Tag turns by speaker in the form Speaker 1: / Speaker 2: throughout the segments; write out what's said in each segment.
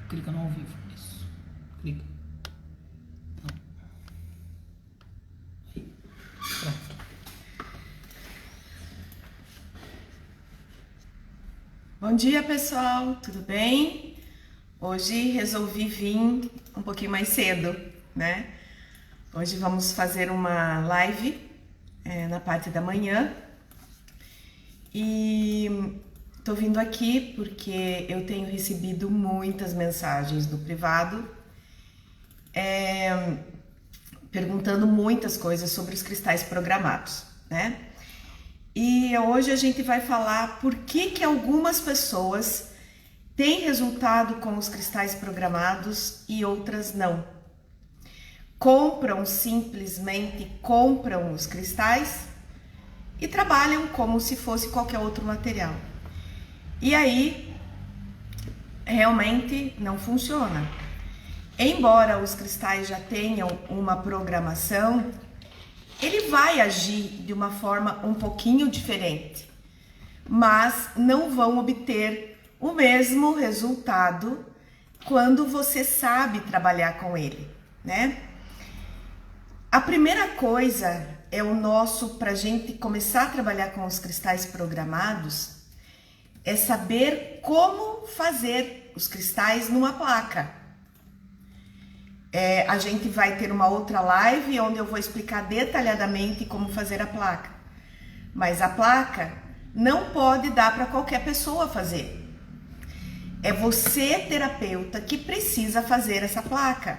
Speaker 1: Clica no ao vivo. Isso. Clica. Não. Aí. Pronto.
Speaker 2: Bom dia, pessoal, tudo bem? Hoje resolvi vir um pouquinho mais cedo, né? Hoje vamos fazer uma live na parte da manhã e tô vindo aqui porque eu tenho recebido muitas mensagens no privado perguntando muitas coisas sobre os cristais programados, né? E hoje a gente vai falar por que algumas pessoas têm resultado com os cristais programados e outras não. Simplesmente compram os cristais e trabalham como se fosse qualquer outro material. E aí, realmente não funciona. Embora os cristais já tenham uma programação, ele vai agir de uma forma um pouquinho diferente, mas não vão obter o mesmo resultado quando você sabe trabalhar com ele, né? A primeira coisa pra gente começar a trabalhar com os cristais programados, é saber como fazer os cristais numa placa. A gente vai ter uma outra live onde eu vou explicar detalhadamente como fazer a placa. Mas a placa não pode dar para qualquer pessoa fazer. É você, terapeuta, que precisa fazer essa placa.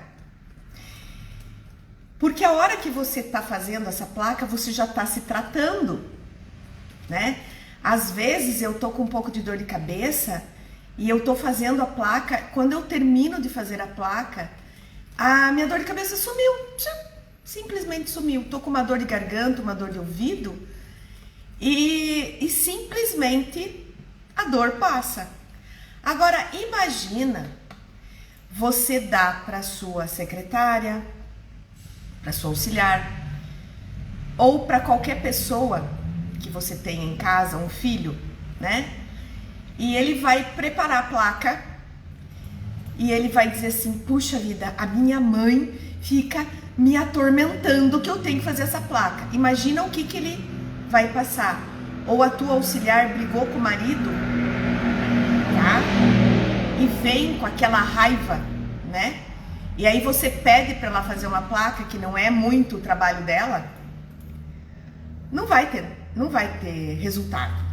Speaker 2: Porque a hora que você está fazendo essa placa, você já está se tratando, né? Às vezes eu tô com um pouco de dor de cabeça e eu tô fazendo a placa. Quando eu termino de fazer a placa, a minha dor de cabeça sumiu, simplesmente sumiu. Tô com uma dor de garganta, uma dor de ouvido e simplesmente a dor passa. Agora imagina você dar para sua secretária, para sua auxiliar ou para qualquer pessoa que você tenha em casa, um filho, né? E ele vai preparar a placa e ele vai dizer assim: puxa vida, a minha mãe fica me atormentando que eu tenho que fazer essa placa. Imagina o que ele vai passar. Ou a tua auxiliar brigou com o marido, tá? E vem com aquela raiva, né? E aí você pede para ela fazer uma placa que não é muito o trabalho dela, não vai ter resultado,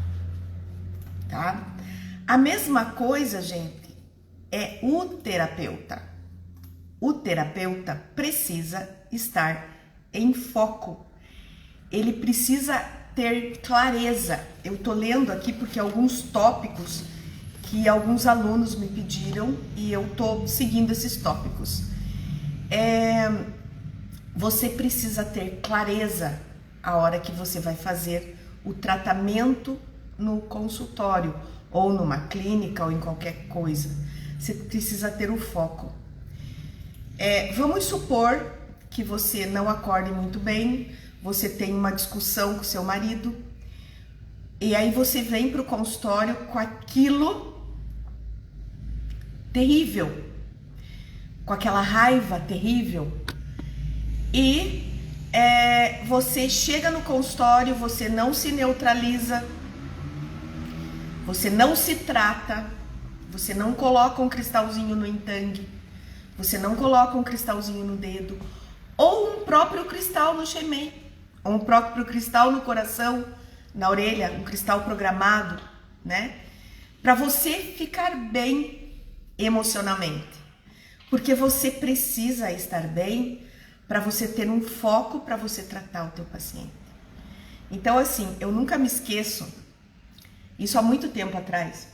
Speaker 2: tá? A mesma coisa, gente, é o terapeuta. O terapeuta precisa estar em foco. Ele precisa ter clareza. Eu tô lendo aqui porque alguns tópicos que alguns alunos me pediram e eu tô seguindo esses tópicos. Você precisa ter clareza a hora que você vai fazer o tratamento no consultório ou numa clínica ou em qualquer coisa. Você precisa ter o foco. Vamos supor que você não acorde muito bem, você tem uma discussão com seu marido e aí você vem para o consultório com aquilo terrível, com aquela raiva terrível e você chega no consultório, você não se neutraliza, você não se trata, você não coloca um cristalzinho no entangue, você não coloca um cristalzinho no dedo, ou um próprio cristal no shemei, ou um próprio cristal no coração, na orelha, um cristal programado, né? Para você ficar bem emocionalmente. Porque você precisa estar bem para você ter um foco para você tratar o teu paciente. Então, assim, eu nunca me esqueço, isso há muito tempo atrás,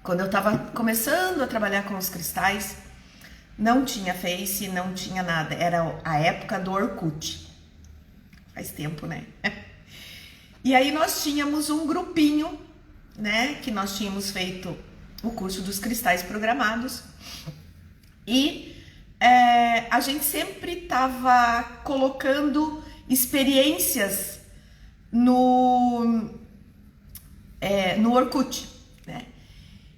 Speaker 2: quando eu estava começando a trabalhar com os cristais, não tinha Face, não tinha nada, era a época do Orkut. Faz tempo, né? E aí nós tínhamos um grupinho, né, que nós tínhamos feito o curso dos cristais programados e a gente sempre estava colocando experiências no Orkut, né?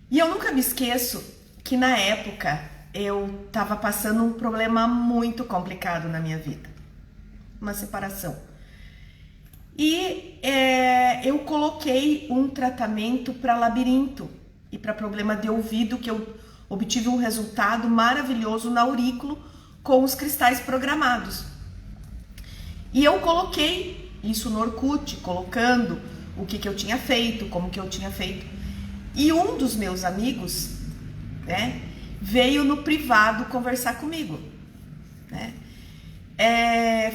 Speaker 2: E eu nunca me esqueço que na época eu estava passando um problema muito complicado na minha vida, uma separação. E eu coloquei um tratamento para labirinto e para problema de ouvido, que eu obtive um resultado maravilhoso na aurículo com os cristais programados. E eu coloquei isso no Orkut, colocando o que eu tinha feito, como que eu tinha feito. E um dos meus amigos, né, veio no privado conversar comigo, né?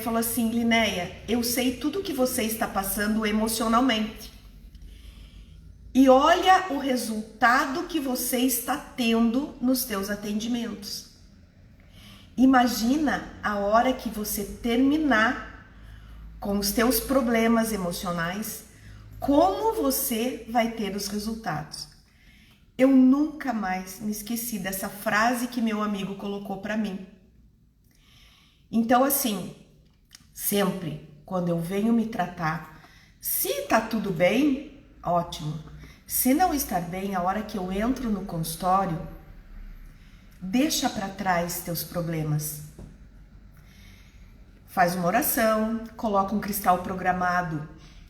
Speaker 2: Falou assim: Linéia, eu sei tudo que você está passando emocionalmente. E olha o resultado que você está tendo nos teus atendimentos. Imagina a hora que você terminar com os teus problemas emocionais, como você vai ter os resultados. Eu nunca mais me esqueci dessa frase que meu amigo colocou para mim. Então, assim, sempre quando eu venho me tratar, se tá tudo bem, ótimo. Se não estar bem, a hora que eu entro no consultório, deixa para trás teus problemas. Faz uma oração, coloca um cristal programado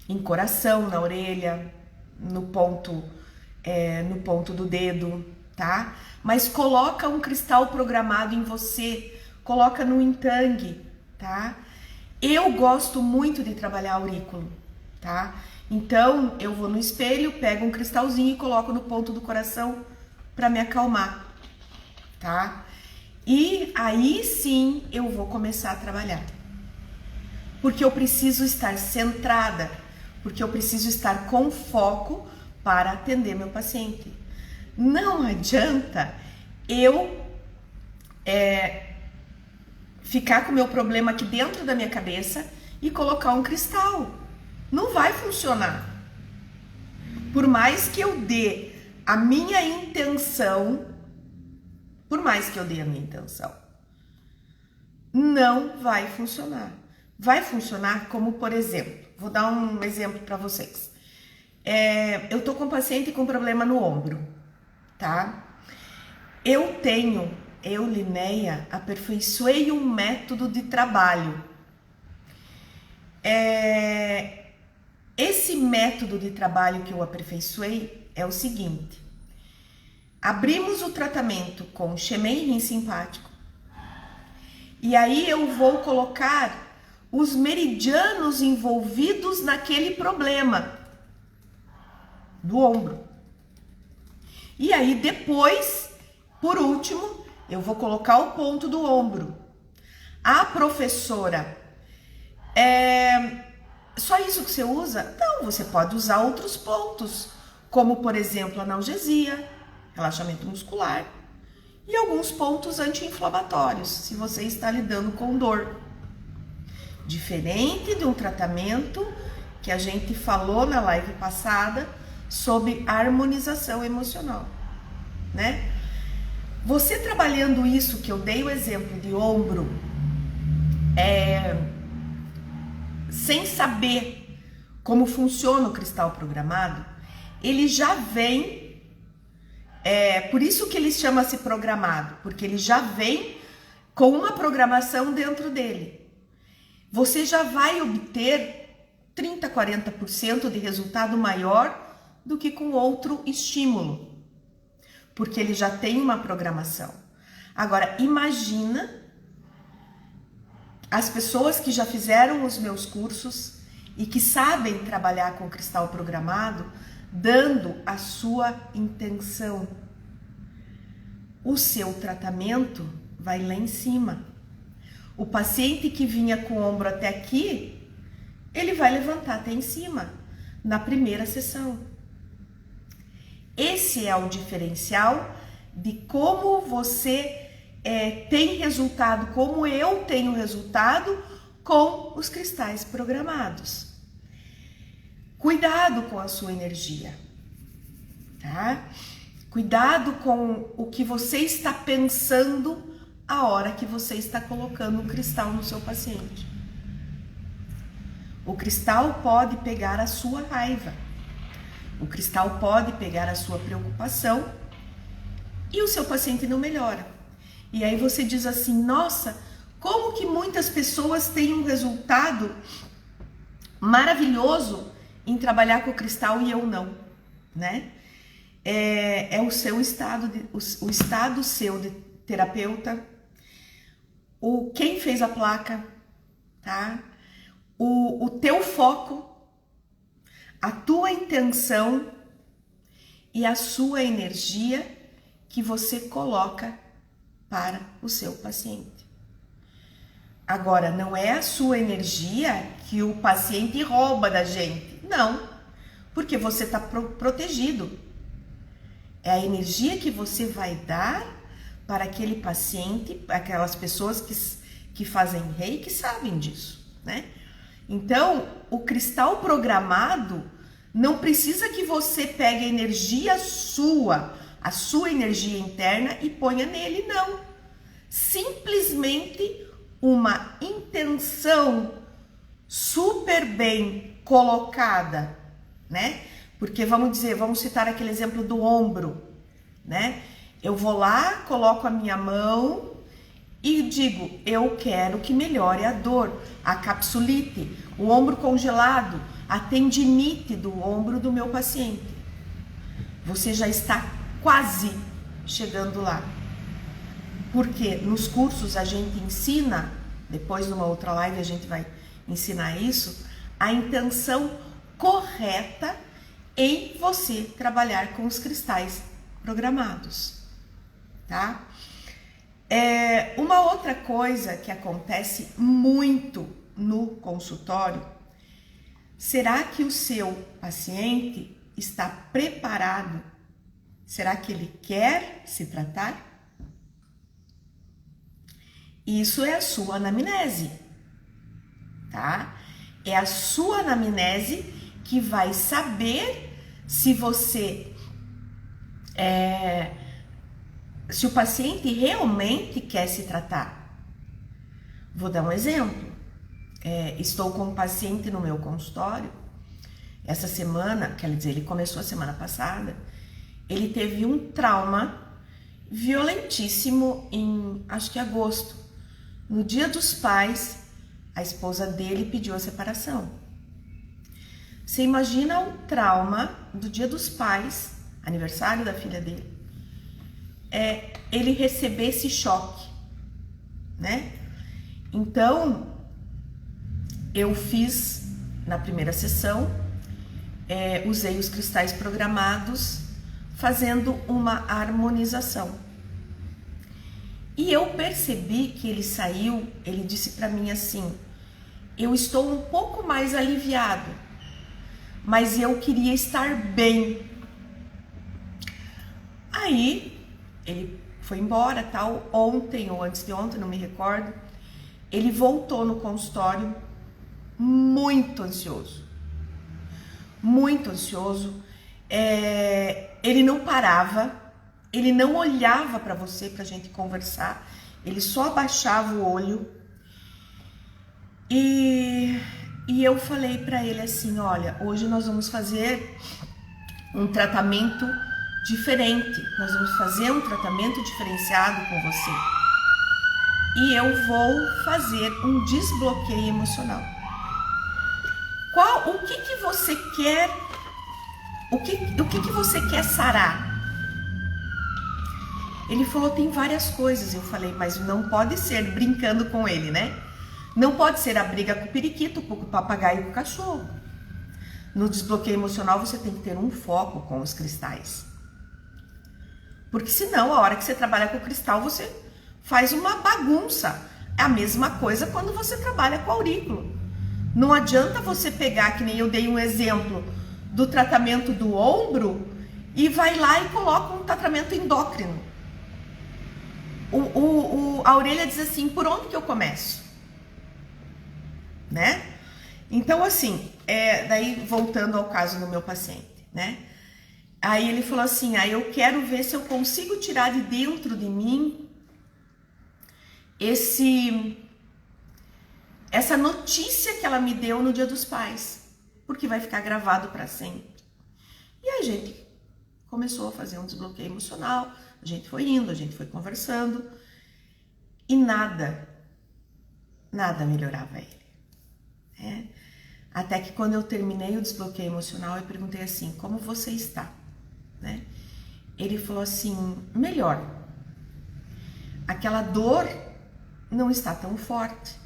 Speaker 2: em coração, na orelha, no ponto do dedo, tá? Mas coloca um cristal programado em você, coloca no entangue, tá? Eu gosto muito de trabalhar aurículo, tá? Então, eu vou no espelho, pego um cristalzinho e coloco no ponto do coração para me acalmar, tá? E aí sim eu vou começar a trabalhar. Porque eu preciso estar centrada, porque eu preciso estar com foco para atender meu paciente. Não adianta eu ficar com o meu problema aqui dentro da minha cabeça e colocar um cristal. Não vai funcionar. Por mais que eu dê a minha intenção, não vai funcionar. Vai funcionar como, por exemplo, vou dar um exemplo para vocês. Eu tô com um paciente com problema no ombro, tá? Eu, Linéia, aperfeiçoei um método de trabalho. Esse método de trabalho que eu aperfeiçoei é o seguinte: abrimos o tratamento com Xemém Rim Simpático, e aí eu vou colocar os meridianos envolvidos naquele problema do ombro. E aí depois, por último, eu vou colocar o ponto do ombro. A professora, só isso que você usa? Não, você pode usar outros pontos, como por exemplo analgesia, relaxamento muscular e alguns pontos anti-inflamatórios, se você está lidando com dor. Diferente de um tratamento que a gente falou na live passada sobre harmonização emocional, né? Você trabalhando isso que eu dei o exemplo de ombro, sem saber como funciona o cristal programado, ele já vem, por isso que ele chama-se programado, porque ele já vem com uma programação dentro dele. Você já vai obter 30%, 40% de resultado maior do que com outro estímulo, porque ele já tem uma programação. Agora, imagina as pessoas que já fizeram os meus cursos e que sabem trabalhar com cristal programado, dando a sua intenção. O seu tratamento vai lá em cima. O paciente que vinha com o ombro até aqui, ele vai levantar até em cima, na primeira sessão. Esse é o diferencial de como você tem resultado, como eu tenho resultado com os cristais programados. Cuidado com a sua energia, tá? Cuidado com o que você está pensando a hora que você está colocando um cristal no seu paciente. O cristal pode pegar a sua raiva, o cristal pode pegar a sua preocupação e o seu paciente não melhora. E aí você diz assim, nossa, como que muitas pessoas têm um resultado maravilhoso em trabalhar com o cristal e eu não, né? É o seu estado, o estado seu de terapeuta, quem fez a placa, tá? O teu foco, a tua intenção e a sua energia que você coloca para o seu paciente. Agora, não é a sua energia que o paciente rouba da gente, não, porque você está protegido. É a energia que você vai dar para aquele paciente, aquelas pessoas que fazem reiki sabem disso, né? Então, o cristal programado não precisa que você pegue a energia a sua energia interna e ponha nele, não. Simplesmente uma intenção super bem colocada, né? Porque vamos citar aquele exemplo do ombro, né? Eu vou lá, coloco a minha mão e digo, eu quero que melhore a dor, a capsulite, o ombro congelado, a tendinite do ombro do meu paciente. Você já está quase chegando lá. Porque nos cursos a gente ensina, depois numa outra live a gente vai ensinar isso, a intenção correta em você trabalhar com os cristais programados, tá? Uma outra coisa que acontece muito no consultório, será que o seu paciente está preparado? Será que ele quer se tratar? Isso é a sua anamnese, tá? É a sua anamnese que vai saber se você se o paciente realmente quer se tratar. Vou dar um exemplo. Estou com um paciente no meu consultório. Essa semana, quer dizer, ele começou a semana passada. Ele teve um trauma violentíssimo em, acho que agosto. No Dia dos Pais, a esposa dele pediu a separação. Você imagina o trauma do Dia dos Pais, aniversário da filha dele, ele receber esse choque, né? Então, eu fiz na primeira sessão, usei os cristais programados, fazendo uma harmonização. E eu percebi que ele saiu, ele disse para mim assim, eu estou um pouco mais aliviado, mas eu queria estar bem. Aí, ele foi embora, tal, ontem ou antes de ontem, não me recordo, ele voltou no consultório muito ansioso. Muito ansioso. Ele não parava, ele não olhava para você pra gente conversar, ele só abaixava o olho. E eu falei para ele assim, olha, hoje nós vamos fazer um tratamento diferente, nós vamos fazer um tratamento diferenciado com você. E eu vou fazer um desbloqueio emocional. O que você quer? O que você quer sarar? Ele falou, tem várias coisas. Eu falei, mas não pode ser, brincando com ele, né? Não pode ser a briga com o periquito, com o papagaio e com o cachorro. No desbloqueio emocional você tem que ter um foco com os cristais. Porque senão, a hora que você trabalha com o cristal, você faz uma bagunça. É a mesma coisa quando você trabalha com aurículo. Não adianta você pegar, que nem eu dei um exemplo, do tratamento do ombro e vai lá e coloca um tratamento endócrino. A orelha diz assim, por onde que eu começo? Né? Então assim, daí voltando ao caso do meu paciente, né? Aí ele falou assim, eu quero ver se eu consigo tirar de dentro de mim essa notícia que ela me deu no Dia dos Pais, porque vai ficar gravado para sempre. E a gente começou a fazer um desbloqueio emocional, a A gente foi indo, a gente foi conversando e nada melhorava ele, né? Até que quando eu terminei o desbloqueio emocional, eu perguntei assim, como você está, né? Ele falou assim, melhor. Aquela dor não está tão forte.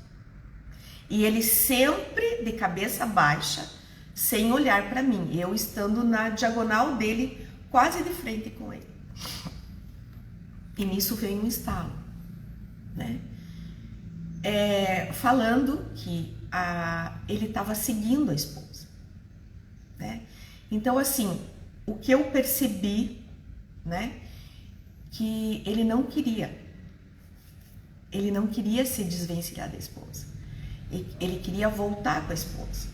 Speaker 2: E ele sempre de cabeça baixa, sem olhar para mim, eu estando na diagonal dele, quase de frente com ele. E nisso veio um estalo, né? Falando que ele estava seguindo a esposa, né? Então, assim, o que eu percebi, né, que ele não queria se desvencilhar da esposa, ele queria voltar com a esposa,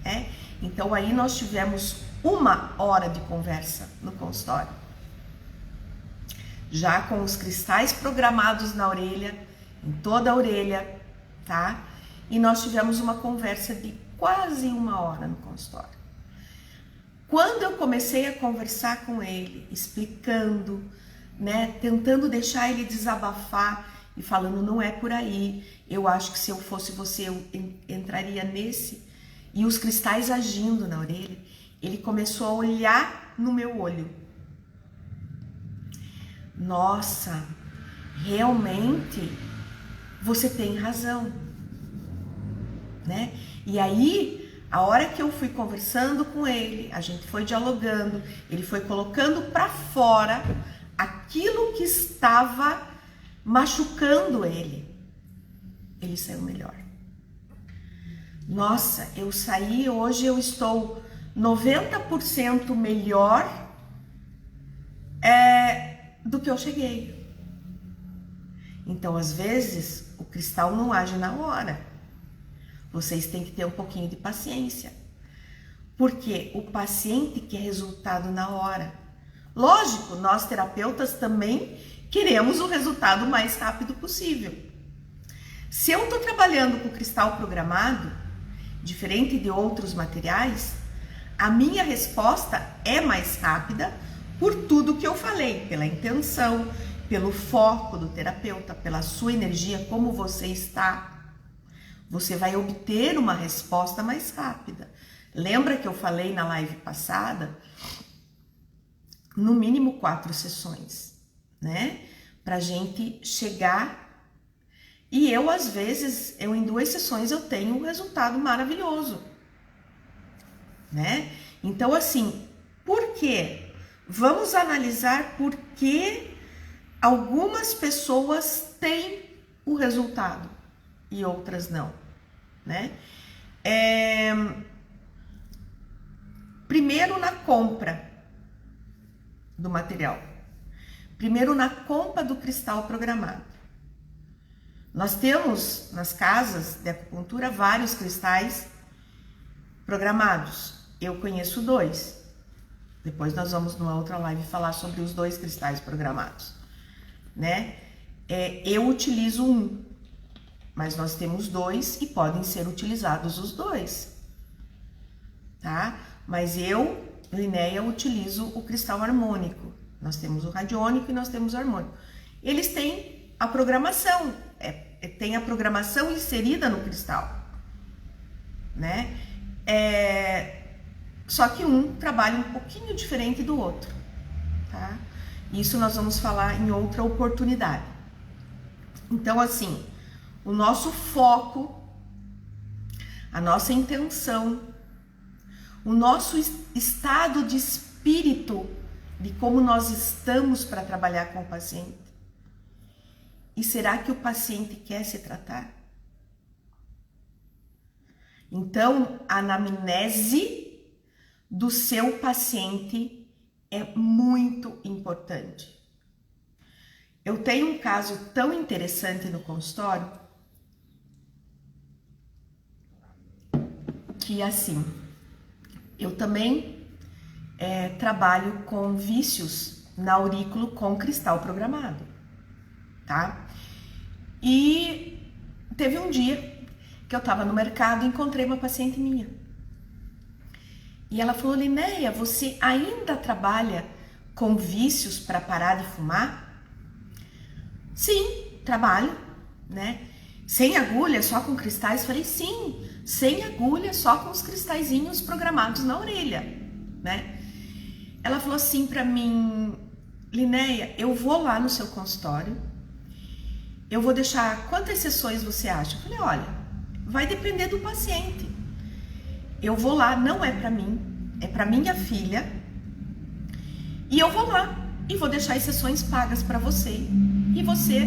Speaker 2: né? Então aí nós tivemos 1 hora de conversa no consultório, já com os cristais programados na orelha, em toda a orelha, tá? E nós tivemos uma conversa de quase 1 hora no consultório. Quando eu comecei a conversar com ele, explicando, né, tentando deixar ele desabafar e falando, não é por aí, eu acho que se eu fosse você, eu entraria nesse. E os cristais agindo na orelha, ele começou a olhar no meu olho. Nossa, realmente você tem razão, né? E aí, a hora que eu fui conversando com ele, a gente foi dialogando, ele foi colocando para fora aquilo que estava machucando ele. Ele saiu melhor. Nossa, eu saí, hoje eu estou 90% melhor do que eu cheguei. Então, às vezes, o cristal não age na hora. Vocês têm que ter um pouquinho de paciência. Porque o paciente quer resultado na hora. Lógico, nós terapeutas também queremos o resultado o mais rápido possível. Se eu estou trabalhando com cristal programado, diferente de outros materiais, a minha resposta é mais rápida por tudo que eu falei, pela intenção, pelo foco do terapeuta, pela sua energia, como você está. Você vai obter uma resposta mais rápida. Lembra que eu falei na live passada? No mínimo 4 sessões, né? Pra gente chegar. E eu, às vezes, em 2 sessões eu tenho um resultado maravilhoso, né? Então, assim, por quê? Vamos analisar por que algumas pessoas têm o resultado e outras não, né? Primeiro na compra do material. Primeiro na compra do cristal programado. Nós temos nas casas de acupuntura vários cristais programados. Eu conheço 2. Depois nós vamos numa outra live falar sobre os 2 cristais programados, né? Eu utilizo 1, mas nós temos 2 e podem ser utilizados os 2, tá? Mas eu, Linéia, utilizo o cristal harmônico. Nós temos o radiônico e nós temos o harmônico. Eles têm a programação, tem a programação inserida no cristal, né? Só que um trabalha um pouquinho diferente do outro, tá? Isso nós vamos falar em outra oportunidade. Então, assim, o nosso foco, a nossa intenção, o nosso estado de espírito, de como nós estamos para trabalhar com o paciente. E será que o paciente quer se tratar? Então, a anamnese do seu paciente é muito importante. Eu tenho um caso tão interessante no consultório que, assim, eu também trabalho com vícios na aurículo com cristal programado, tá? E teve um dia que eu tava no mercado e encontrei uma paciente minha. E ela falou, Linéia, você ainda trabalha com vícios para parar de fumar? Sim, trabalho, né? Sem agulha, só com cristais? Falei, sim, sem agulha, só com os cristalzinhos programados na orelha, né? Ela falou assim para mim, Linéia, eu vou lá no seu consultório, eu vou deixar, quantas sessões você acha? Eu falei, olha, vai depender do paciente. Eu vou lá, não é para mim, é para minha filha, e eu vou lá e vou deixar as sessões pagas para você. E você,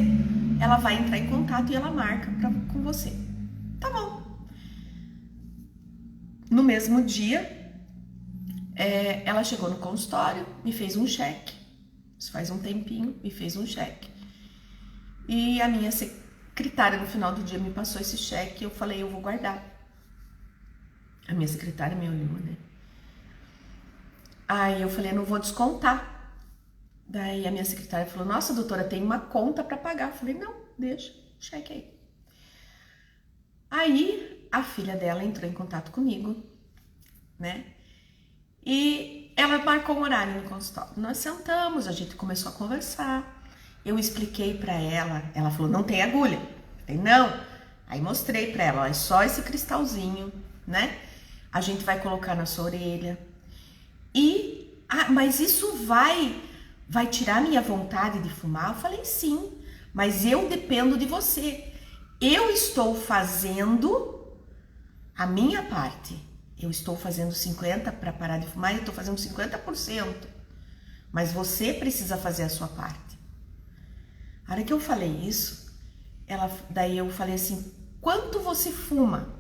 Speaker 2: ela vai entrar em contato e ela marca com você. Tá bom. No mesmo dia, ela chegou no consultório, me fez um cheque. Isso faz um tempinho, me fez um cheque. E a minha secretária no final do dia me passou esse cheque. Eu falei, eu vou guardar. A minha secretária me olhou, né? Aí eu falei, eu não vou descontar. Daí a minha secretária falou, nossa, doutora, tem uma conta para pagar. Eu falei, não, deixa, cheque aí. Aí a filha dela entrou em contato comigo, né? E ela marcou um horário no consultório. Nós sentamos, a gente começou a conversar. Eu expliquei para ela, ela falou, não tem agulha. Eu falei, não. Aí mostrei para ela, ó, é só esse cristalzinho, né? A gente vai colocar na sua orelha. E, mas isso vai tirar minha vontade de fumar? Eu falei, sim, mas eu dependo de você. Eu estou fazendo a minha parte. Eu estou fazendo 50% para parar de fumar, eu estou fazendo 50%. Mas você precisa fazer a sua parte. A hora que eu falei isso, daí eu falei assim, quanto você fuma?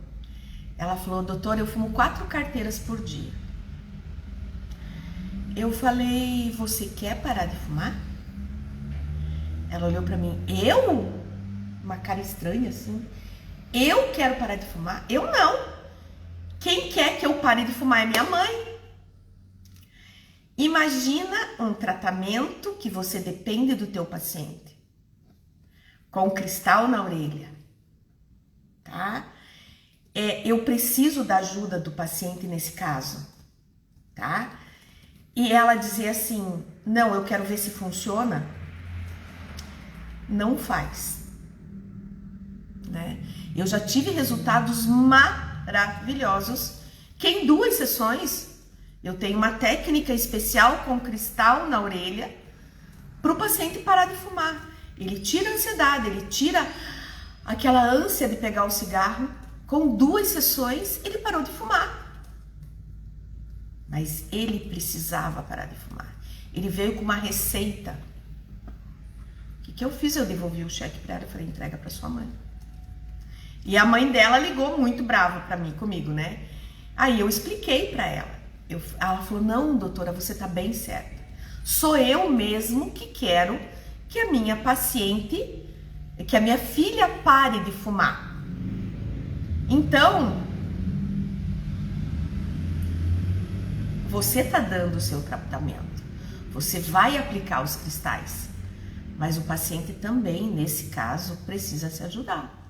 Speaker 2: Ela falou, doutora, eu fumo 4 carteiras por dia. Eu falei, você quer parar de fumar? Ela olhou pra mim, eu? Uma cara estranha assim. Eu quero parar de fumar? Eu não. Quem quer que eu pare de fumar é minha mãe. Imagina um tratamento que você depende do teu paciente. Com cristal na orelha. Tá? Eu preciso da ajuda do paciente nesse caso. Tá? E ela dizia assim, não, eu quero ver se funciona. Não faz. Né? Eu já tive resultados maravilhosos, que em 2 sessões eu tenho uma técnica especial com cristal na orelha para o paciente parar de fumar. Ele tira a ansiedade, ele tira aquela ânsia de pegar o cigarro. Com 2 sessões ele parou de fumar. Mas ele precisava parar de fumar. Ele veio com uma receita. O que eu fiz? Eu devolvi o cheque para ela e falei, entrega para sua mãe. E a mãe dela ligou muito brava comigo, né? Aí eu expliquei para ela. Ela falou, não, doutora, você tá bem certa. Sou eu mesmo que quero que a minha paciente, que a minha filha pare de fumar. Então, você tá dando o seu tratamento. Você vai aplicar os cristais. Mas o paciente também, nesse caso, precisa se ajudar.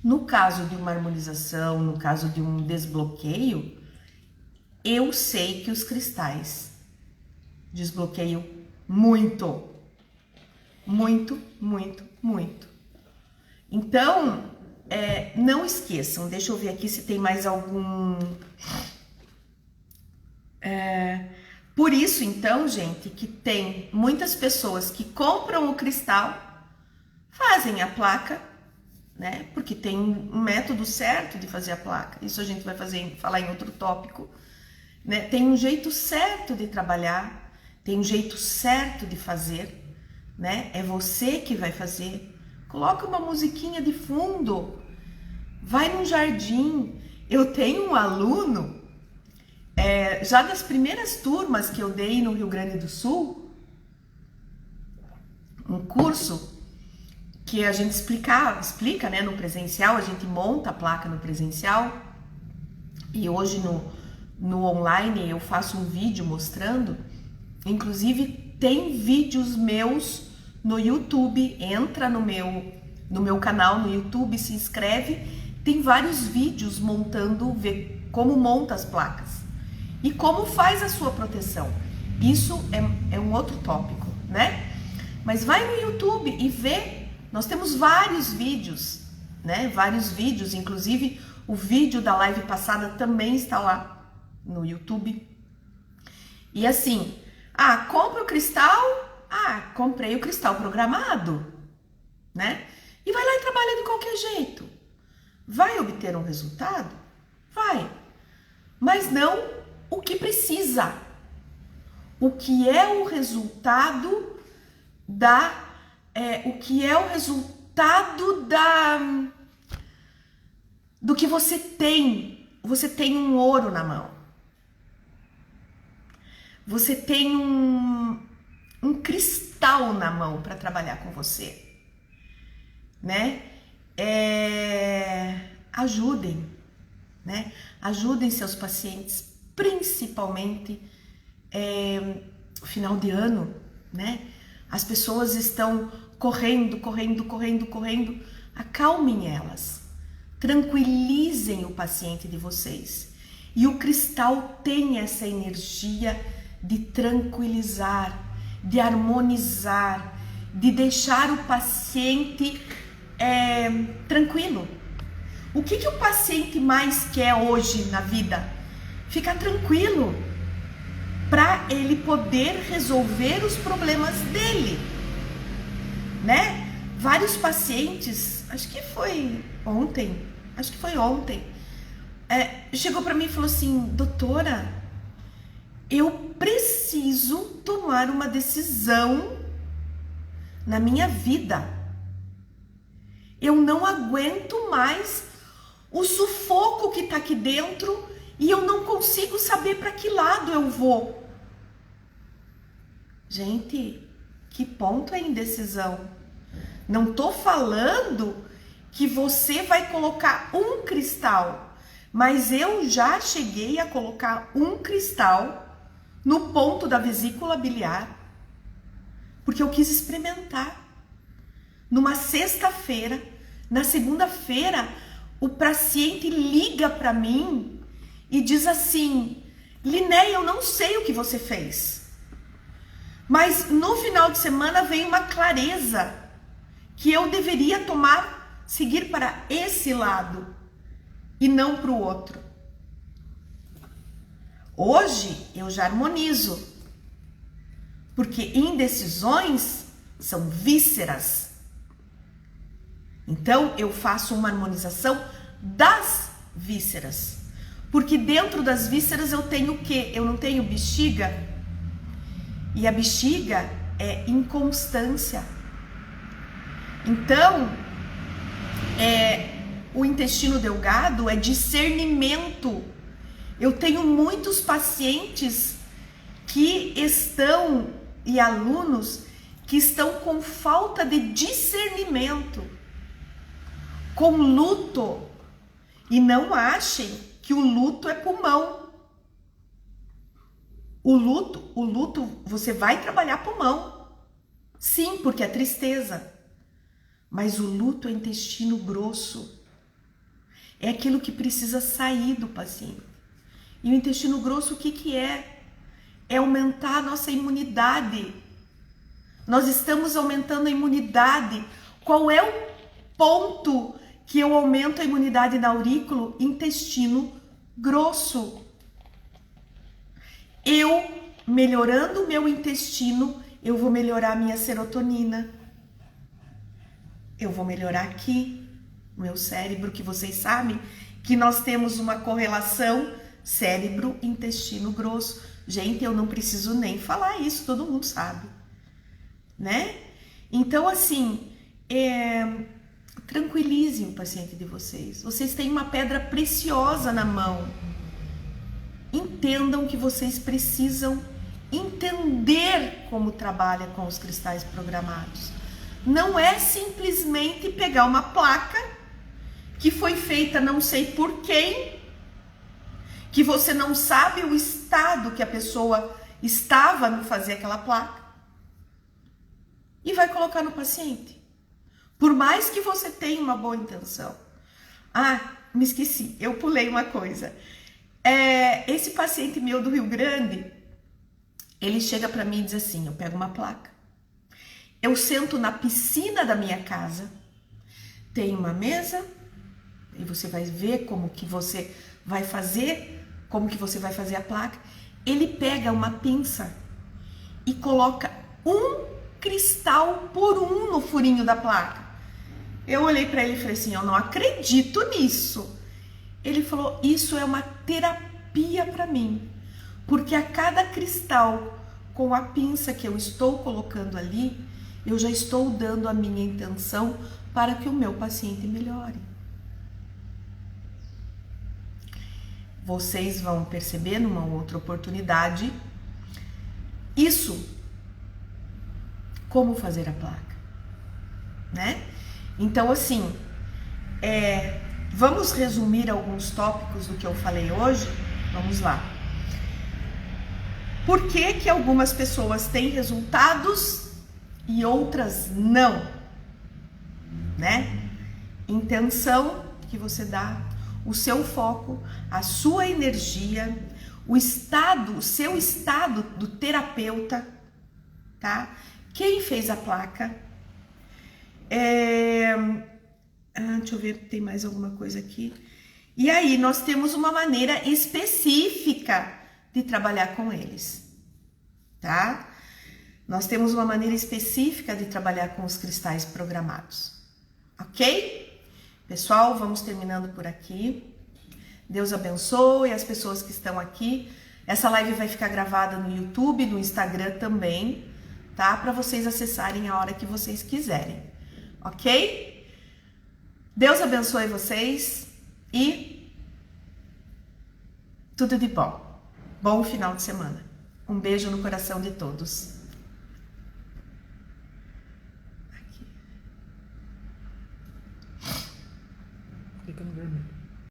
Speaker 2: No caso de uma harmonização, no caso de um desbloqueio, eu sei que os cristais desbloqueiam muito. Muito, muito, muito. Então, não esqueçam. Deixa eu ver aqui se tem mais algum... Por isso, então, gente, que tem muitas pessoas que compram o cristal, fazem a placa, né? Porque tem um método certo de fazer a placa. Isso a gente vai falar em outro tópico, né? Tem um jeito certo de trabalhar, tem um jeito certo de fazer, né? É você que vai fazer. Coloca uma musiquinha de fundo, vai num jardim. Eu tenho um aluno, já das primeiras turmas que eu dei no Rio Grande do Sul, um curso que a gente explica, né, no presencial, a gente monta a placa no presencial, e hoje no online eu faço um vídeo mostrando. Inclusive tem vídeos meus no YouTube, entra no meu canal no YouTube, se inscreve, tem vários vídeos montando, vê como monta as placas e como faz a sua proteção. Isso é um outro tópico, né? Mas vai no YouTube e vê. Nós temos vários vídeos, né? Vários vídeos, inclusive o vídeo da live passada também está lá no YouTube. E assim, compra o cristal. Comprei o cristal programado, né? E vai lá e trabalha de qualquer jeito. Vai obter um resultado? Vai. Mas não o que precisa. O que é o resultado do que você tem. Você tem um ouro na mão. Você tem um cristal na mão para trabalhar com você, né? Ajudem, né? Ajudem seus pacientes, principalmente final de ano, né? As pessoas estão correndo. Acalmem elas, tranquilizem o paciente de vocês. E o cristal tem essa energia de tranquilizar, de harmonizar, de deixar o paciente tranquilo. O que o paciente mais quer hoje na vida? Ficar tranquilo, para ele poder resolver os problemas dele, né? Vários pacientes, acho que foi ontem, chegou para mim e falou assim: doutora, eu preciso tomar uma decisão na minha vida. Eu não aguento mais o sufoco que tá aqui dentro e eu não consigo saber para que lado eu vou. Gente, que ponto é indecisão? Não tô falando que você vai colocar um cristal, mas eu já cheguei a colocar um cristal no ponto da vesícula biliar, porque eu quis experimentar. Numa sexta-feira, na segunda-feira, o paciente liga para mim e diz assim: Linéia, eu não sei o que você fez, mas no final de semana veio uma clareza que eu deveria seguir para esse lado e não para o outro. Hoje eu já harmonizo, porque indecisões são vísceras. Então eu faço uma harmonização das vísceras, porque dentro das vísceras eu tenho o quê? Eu não tenho bexiga, e a bexiga é inconstância. Então o intestino delgado é discernimento. Eu tenho muitos pacientes e alunos que estão com falta de discernimento, com luto, e não achem que o luto é pulmão. O luto, você vai trabalhar pulmão, sim, porque é tristeza, mas o luto é intestino grosso, é aquilo que precisa sair do paciente. E o intestino grosso, o que é? É aumentar a nossa imunidade. Nós estamos aumentando a imunidade. Qual é o ponto que eu aumento a imunidade na aurícula? Intestino grosso. Eu melhorando o meu intestino, eu vou melhorar a minha serotonina. Eu vou melhorar aqui o meu cérebro, que vocês sabem que nós temos uma correlação cérebro, intestino grosso. Gente, eu não preciso nem falar isso, todo mundo sabe, né? Então, assim, tranquilizem o paciente de vocês. Vocês têm uma pedra preciosa na mão. Entendam que vocês precisam entender como trabalha com os cristais programados. Não é simplesmente pegar uma placa que foi feita não sei por quem, que você não sabe o estado que a pessoa estava no fazer aquela placa, e vai colocar no paciente. Por mais que você tenha uma boa intenção. Me esqueci, eu pulei uma coisa. Esse paciente meu do Rio Grande, Ele chega para mim e diz assim, eu pego uma placa, eu sento na piscina da minha casa, tem uma mesa, e você vai ver como que você vai fazer, a placa. Ele pega uma pinça e coloca um cristal por um no furinho da placa. Eu olhei para ele e falei assim, eu não acredito nisso. Ele falou, isso é uma terapia para mim, porque a cada cristal com a pinça que eu estou colocando ali, eu já estou dando a minha intenção para que o meu paciente melhore. Vocês vão perceber numa outra oportunidade isso, como fazer a placa, né? Então, assim, vamos resumir alguns tópicos do que eu falei hoje? Vamos lá. Por que que algumas pessoas têm resultados e outras não? Né? Intenção que você dá, o seu foco, a sua energia, o seu estado do terapeuta, tá? Quem fez a placa? Deixa eu ver, tem mais alguma coisa aqui. E aí, nós temos uma maneira específica de trabalhar com eles, tá? Nós temos uma maneira específica de trabalhar com os cristais programados, ok? Pessoal, vamos terminando por aqui. Deus abençoe as pessoas que estão aqui. Essa live vai ficar gravada no YouTube, no Instagram também, tá? Para vocês acessarem a hora que vocês quiserem, ok? Deus abençoe vocês e tudo de bom. Bom final de semana. Um beijo no coração de todos.
Speaker 1: Clica no vermelho.